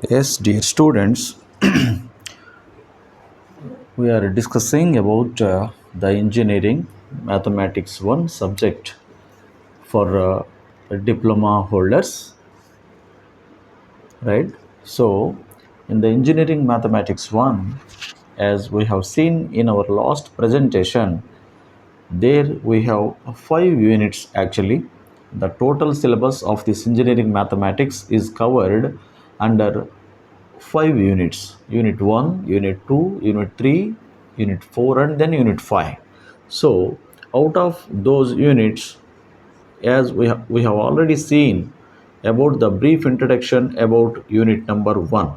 Yes, dear students, we are discussing about the engineering mathematics 1 subject for diploma holders, right? So, in the engineering mathematics 1, as we have seen in our last presentation, there we have 5 units actually. The total syllabus of this engineering mathematics is covered under 5 units: unit 1, unit 2, unit 3, unit 4, and then unit 5. So out of those units, as we have already seen about the brief introduction about unit number 1,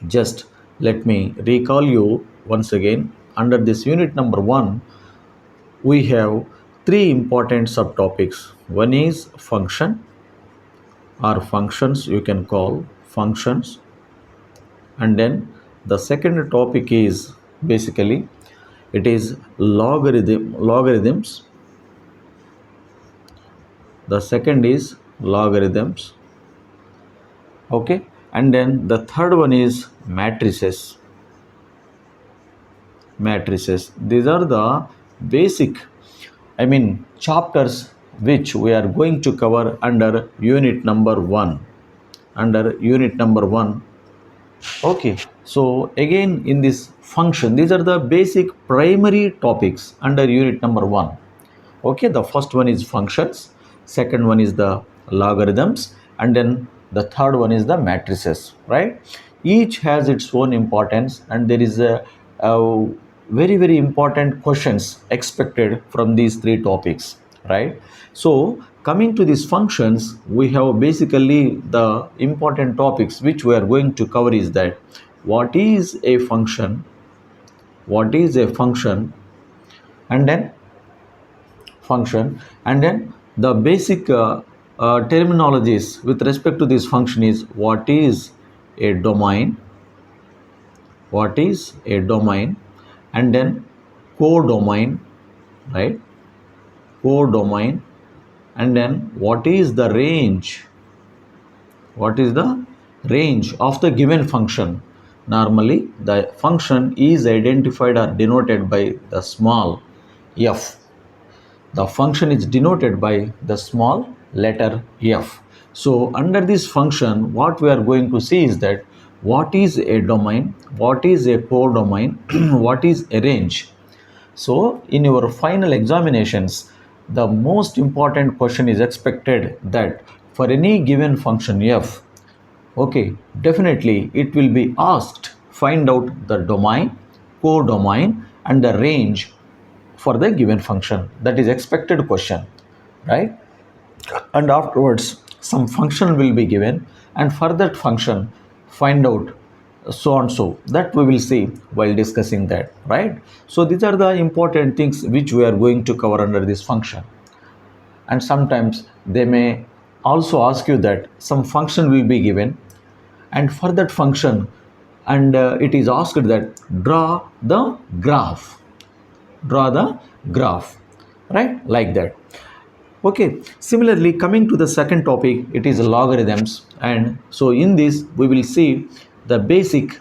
just let me recall you once again. Under this unit number 1, we have three important subtopics. One is function, or functions, you can call functions. And then the second topic is basically it is logarithms. The second is logarithms. Okay. And then the third one is matrices. These are the basic, chapters which we are going to cover under unit number 1. Okay, so again in this function, these are the basic primary topics under unit number 1. Okay, the first one is functions, second one is the logarithms, and then the third one is the matrices, right? Each has its own importance, and there is a very, very important questions expected from these three topics, right? So coming to these functions, we have basically the important topics which we are going to cover is that what is a function, and then the basic terminologies with respect to this function is what is a domain, and then codomain, right? Codomain. And then what is the range, of the given function. Normally the function is identified or denoted by the small f. The function is denoted by the small letter f. So under this function, what we are going to see is that what is a domain, what is a codomain, what is a range. So in your final examinations, the most important question is expected that for any given function f, okay, definitely it will be asked find out the domain, codomain, and the range for the given function. That is expected question, right? And afterwards some function will be given, and for that function find out so and so, that we will see while discussing that, right? So these are the important things which we are going to cover under this function. And sometimes they may also ask you that some function will be given, and for that function, and it is asked that draw the graph, right? Like that. Okay, similarly, coming to the second topic, it is logarithms. And so in this we will see the basic,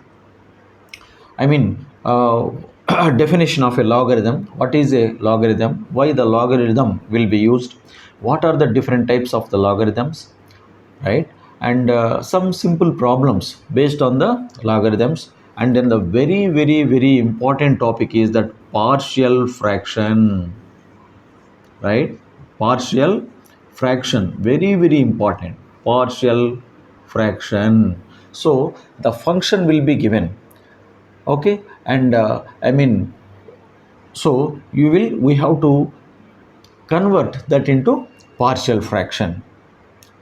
definition of a logarithm. What is a logarithm? Why the logarithm will be used? What are the different types of the logarithms, right? And some simple problems based on the logarithms. And then the very, very, very important topic is that partial fraction, right? Partial fraction, very, very important. Partial fraction. So the function will be given, okay, and so we have to convert that into partial fraction,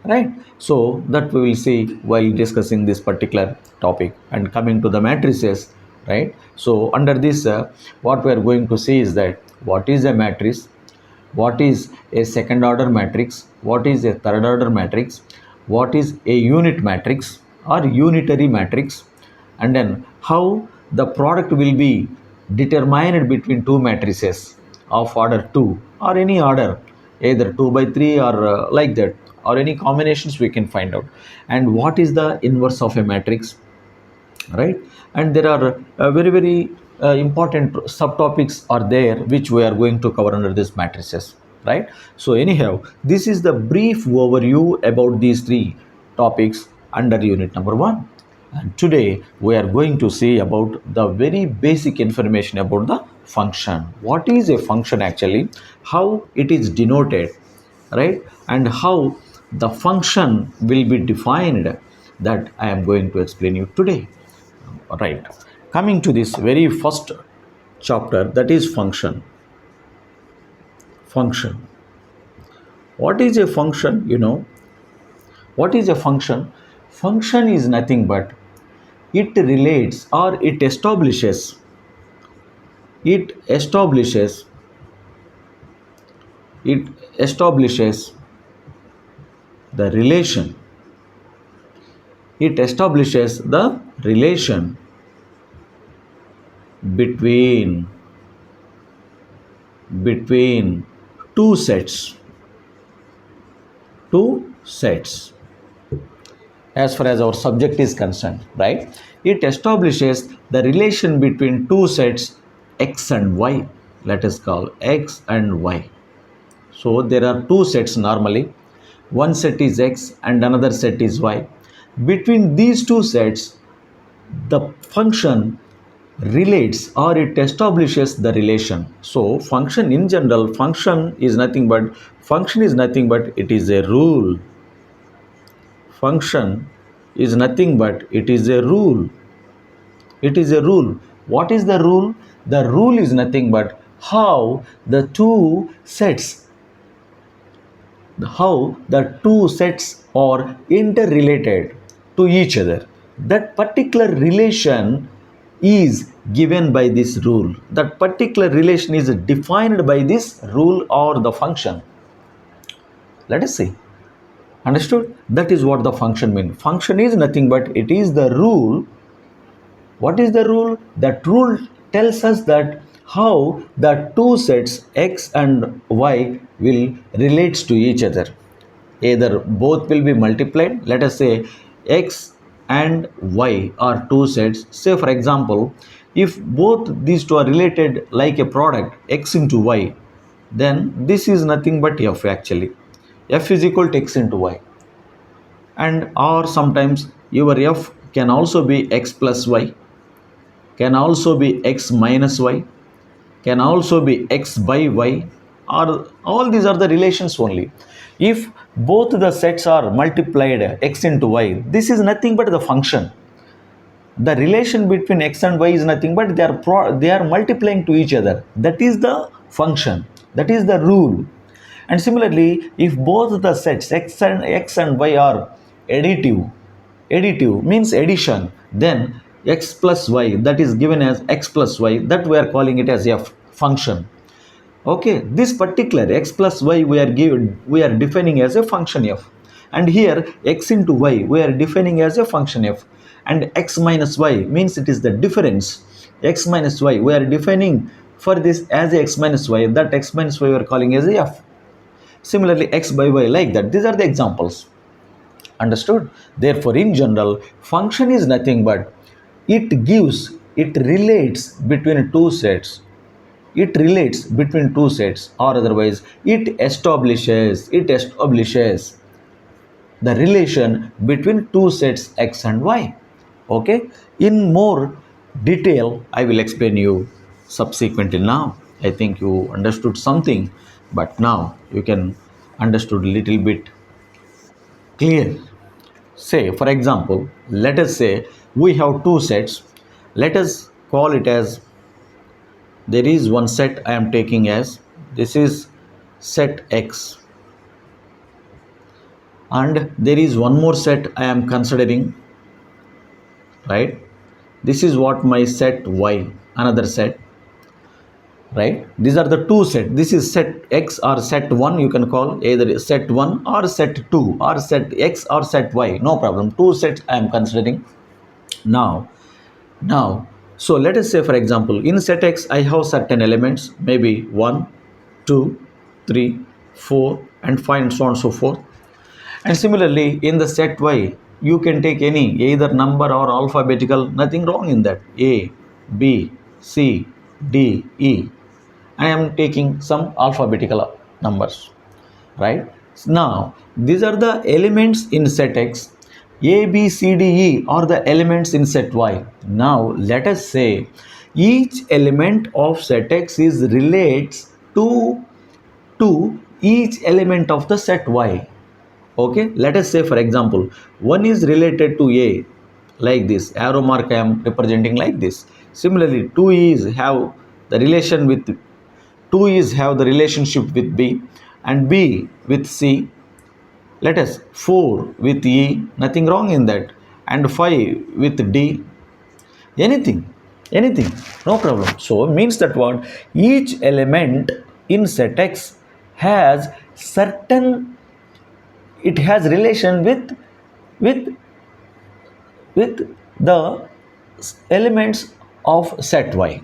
right? So that we will see while discussing this particular topic. And coming to the matrices, right? So under this, what we are going to see is that what is a matrix, what is a second order matrix, what is a third order matrix, what is a unit matrix or unitary matrix, and then how the product will be determined between two matrices of order 2 or any order, either 2 by 3 or like that, or any combinations we can find out. And what is the inverse of a matrix, right? And there are very important subtopics are there which we are going to cover under this matrices, right? So anyhow, this is the brief overview about these three topics under unit number 1. And today we are going to see about the very basic information about the function. What is a function actually, how it is denoted, right? And how the function will be defined, that I am going to explain you today. Right. Coming to this very first chapter, that is function. Function. What is a function? You know, what is a function? Function is nothing but it relates or it establishes it establishes the relation. It establishes the relation between two sets. As far as our subject is concerned, right? It establishes the relation between two sets x and y. Let us call x and y. So there are two sets normally. One set is x and another set is y. Between these two sets, the function relates or it establishes the relation. So function in general, function is nothing but it is a rule. Function is nothing but it is a rule. It is a rule. What is the rule? The rule is nothing but how the two sets are interrelated to each other. That particular relation is given by this rule. That particular relation is defined by this rule or the function. Let us see. Understood? That is what the function means. Function is nothing but it is the rule. What is the rule? That rule tells us that how the two sets x and y will relates to each other. Either both will be multiplied. Let us say x and y are two sets. Say for example, if both these two are related like a product x into y, then this is nothing but f actually. F is equal to x into y. And or sometimes your f can also be x plus y, can also be x minus y, can also be x by y, or all these are the relations only. If both the sets are multiplied x into y, this is nothing but the function. The relation between x and y is nothing but they are multiplying to each other. That is the function. That is the rule. And similarly, if both the sets x and y are additive means addition, then x plus y, that is given as x plus y, that we are calling it as a function. Okay, this particular x plus y we are defining as a function f, and here x into y we are defining as a function f, and x minus y means it is the difference. X minus y we are defining for this as a x minus y, that x minus y we are calling as a f. Similarly, x by y, like that. These are the examples. Understood? Therefore, in general, function is nothing but it relates between two sets. It relates between two sets, or otherwise, it establishes the relation between two sets x and y. Okay? In more detail, I will explain you subsequently. Now I think you understood something, but now you can understood a little bit clear. Say for example, let us say we have two sets. Let us call it as, there is one set I am taking as, this is set x, and there is one more set I am considering, right? This is what my set y, another set, right? These are the two sets. This is set x or set 1, you can call either set 1 or set 2 or set x or set y, no problem. Two sets I am considering. Now so let us say for example, in set x I have certain elements, maybe 1, 2, 3, 4 and 5 and so on and so forth. And similarly, in the set y, you can take any, either number or alphabetical, nothing wrong in that. A, B, C, D, E. I am taking some alphabetical numbers, right? Now, these are the elements in set X. A, B, C, D, E are the elements in set Y. Now, let us say each element of set X is relates to each element of the set Y. Okay, let us say for example, one is related to A, like this arrow mark I am representing like this. Similarly, 2 is have the relation with 2 is have the relationship with B, and B with C. Let us 4 with E, nothing wrong in that, and 5 with D. Anything anything no problem. So means that what, each element in set X has certain, it has relation with with the elements of set Y.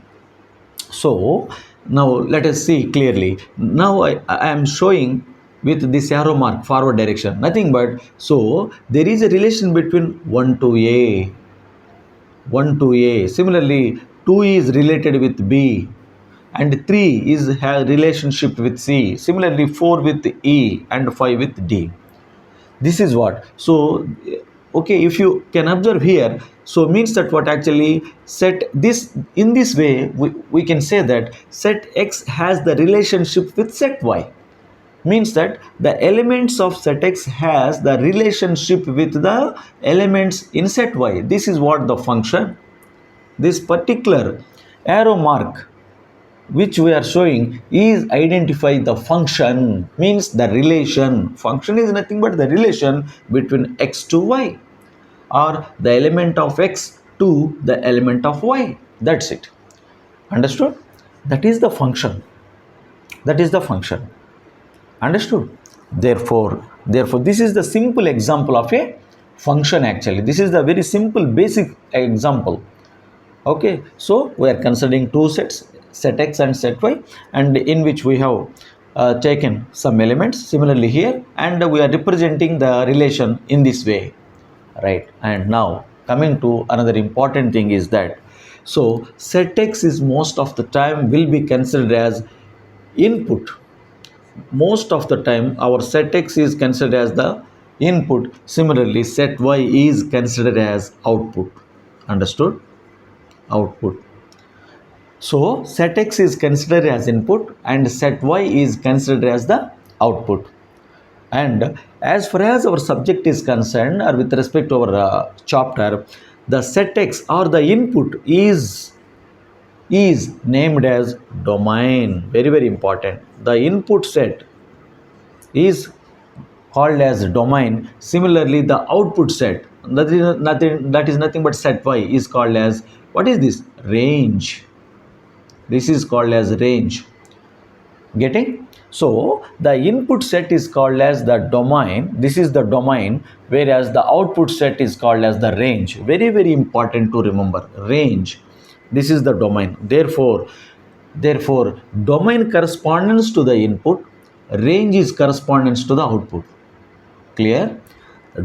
So now let us see clearly. Now I am showing with this arrow mark forward direction, nothing but, so there is a relation between 1 to A, 1 to A. Similarly, 2 is related with B, and 3 is have relationship with C. Similarly, 4 with E, and 5 with D. This is what, so okay, if you can observe here, so means that what, actually set this in this way, we can say that set X has the relationship with set Y. Means that the elements of set X has the relationship with the elements in set Y. This is what the function, this particular arrow mark which we are showing is identify the function, means the relation. Function is nothing but the relation between X to Y, or the element of X to the element of Y. That's it. Understood? That is the function. That is the function. Understood? Therefore this is the simple example of a function. Actually, this is the very simple basic example. Okay, so we are considering two sets, set X and set Y, and in which we have taken some elements similarly here, and we are representing the relation in this way, right? And now coming to another important thing is that, so set X is most of the time will be considered as input. Most of the time our set X is considered as the input. Similarly, set Y is considered as output. Understood? Output. So set X is considered as input and set Y is considered as the output. And as far as our subject is concerned, or with respect to our chapter, the set X or the input is named as domain. Very, very important. The input set is called as domain. Similarly, the output set, that is nothing but set Y, is called as, what is this? Range. This is called as range. Getting? So the input set is called as the domain. This is the domain, whereas the output set is called as the range. Very, very important to remember. Range. This is the domain. Therefore, domain corresponds to the input. Range is correspondence to the output. Clear?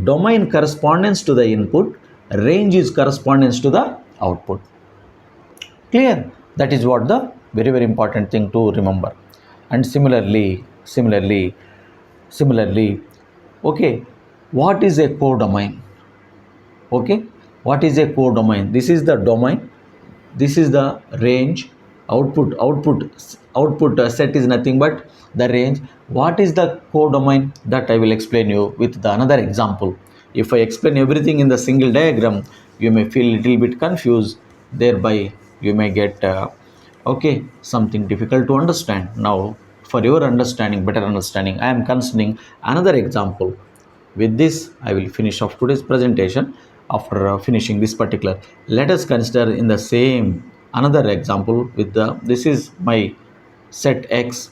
Domain correspondence to the input. Range is correspondence to the output. Clear? That is what the very, very important thing to remember. And similarly, okay, what is a codomain? Okay, what is a codomain? This is the domain, this is the range. Output set is nothing but the range. What is the codomain? That I will explain you with the another example. If I explain everything in the single diagram, you may feel a little bit confused, thereby you may get okay, something difficult to understand. Now for your understanding, better understanding, I am considering another example. With this I will finish off today's presentation. After finishing this particular, let us consider in the same another example with the, this is my set X,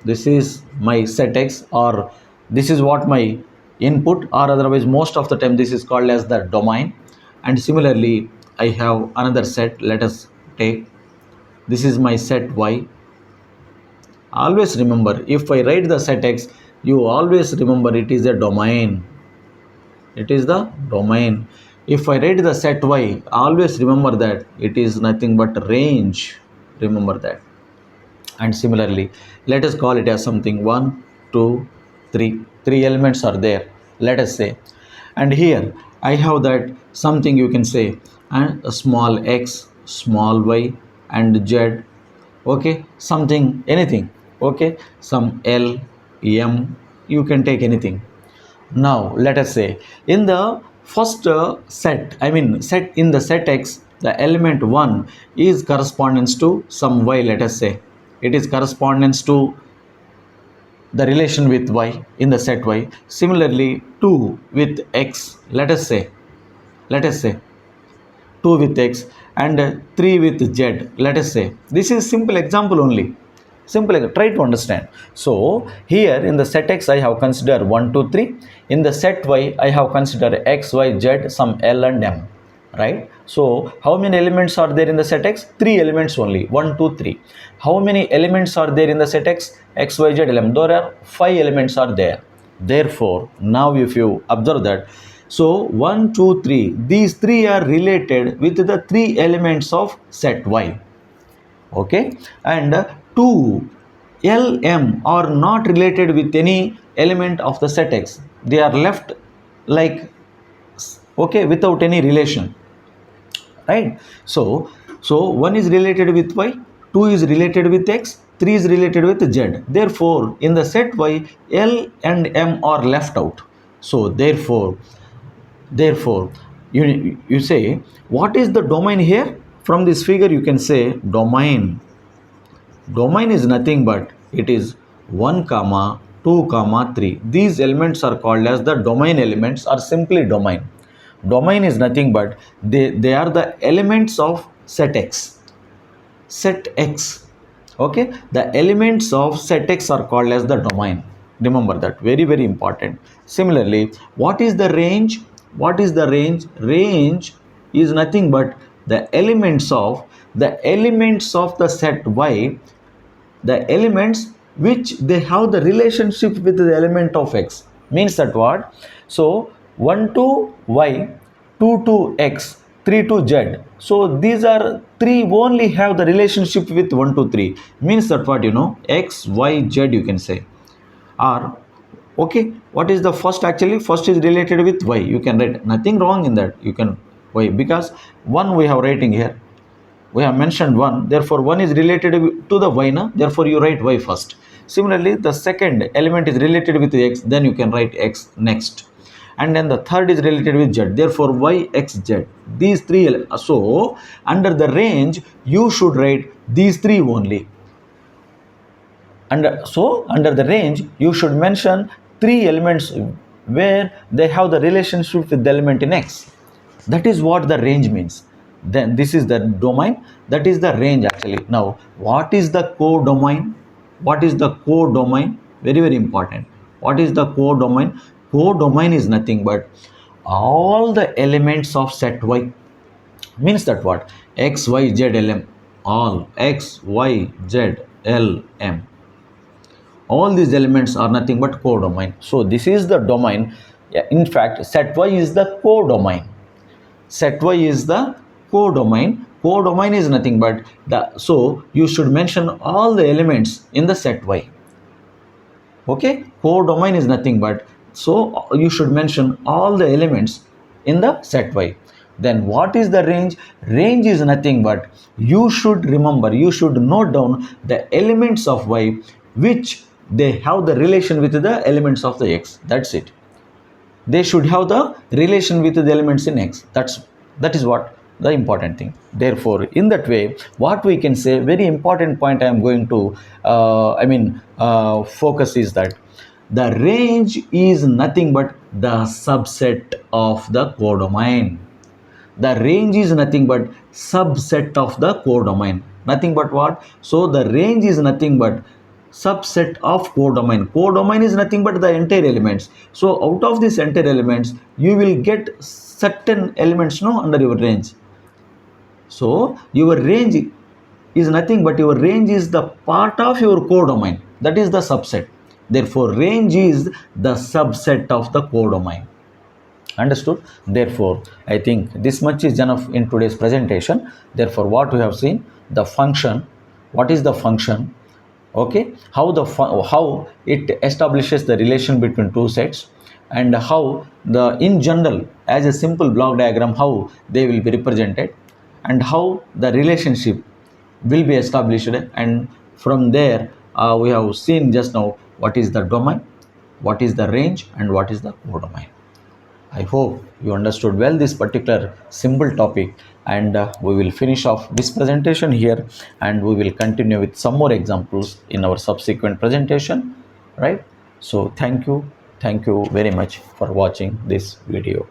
this is my set X, or this is what my input, or otherwise most of the time this is called as the domain. And similarly, I have another set. Let us take, this is my set Y. Always remember, if I write the set X, You always remember it is a domain. It is the domain. If I write the set y, always remember that it is nothing but range. Remember that. And similarly, let us call it as something 1, 2, 3. Three elements are there, let us say. And here I have that something you can say, and a small x, small y, and z. Okay, something, anything. Okay, some L, M, you can take anything. Now let us say in the first set, I mean set in the set X, the element 1 is correspondence to some Y, let us say. It is correspondence to the relation with Y in the set Y. Similarly, 2 with X, let us say 2 with x, and 3 with z, let us say. This is simple example only. Simple, try to understand. So here in the set x I have considered 1, 2, 3. In the set y I have considered x, y, z, some l and m, right? So how many elements are there in the set x? 3 elements only, 1, 2, 3. How many elements are there in the set x? X, y, z, l, m. There are 5 elements are there. Therefore now if you observe that, so 1, 2, 3, these 3 are related with the 3 elements of set Y. Okay, and 2 L, M are not related with any element of the set X. They are left like, okay, without any relation, right? So 1 is related with Y, 2 is related with X, 3 is related with Z. Therefore, in the set Y, L and M are left out. So therefore you say, what is the domain here? From this figure you can say domain is nothing but it is 1 comma 2 comma 3. These elements are called as the domain elements, or simply domain. Domain is nothing but they are the elements of set X. Okay, the elements of set X are called as the domain. Remember that, very very important. Similarly, what is the range? Range is nothing but the elements of the set Y, the elements which they have the relationship with the element of x. Means that what? So 1 to y, 2 to x, 3 to z. So these are 3 only have the relationship with 1 to 3. Means that what, x, y, z you can say. Or okay, what is the first? Actually first is related with y. You can write, nothing wrong in that. You can y, because 1 we have writing here, we have mentioned 1, therefore 1 is related to the y, na? Therefore you write y first. Similarly, the second element is related with x, then you can write x next. And then the third is related with z, therefore y, x, z. These 3, so under the range you should write these 3 only. And so under the range you should mention 3 elements where they have the relationship with the element in x. That is what the range means. Then this is the domain, that is the range actually. Now what is the codomain? Very very important. What is the codomain? Codomain is nothing but all the elements of set Y. Means that what? X, Y, Z, L, M. All X, Y, Z, L, M. All these elements are nothing but codomain. So this is the domain. In fact, set Y is the codomain. Set Y is the codomain. Codomain is nothing but so you should mention all the elements in the set Y. Okay, codomain is nothing but, so you should mention all the elements in the set Y. Then what is the range? Range is nothing but you should remember, you should note down the elements of Y which they have the relation with the elements of the X. That's it. They should have the relation with the elements in X. That is what the important thing. Therefore, in that way, what we can say, very important point I am going to focus is that the range is nothing but the subset of the codomain. The range is nothing but subset of the codomain. Nothing but what? So the range is nothing but subset of codomain. Codomain is nothing but the entire elements. So out of these entire elements, you will get certain elements under your range. So your range is nothing but your range is the part of your codomain. That is the subset. Therefore, range is the subset of the codomain. Understood? Therefore, I think this much is enough in today's presentation. Therefore, what we have seen, the function, what is the function, okay, how it establishes the relation between two sets, and how the in general as a simple block diagram how they will be represented, and how the relationship will be established, and from there we have seen just now what is the domain, what is the range, and what is the codomain. I hope you understood well this particular simple topic, and we will finish off this presentation here, and we will continue with some more examples in our subsequent presentation, right? So thank you very much for watching this video.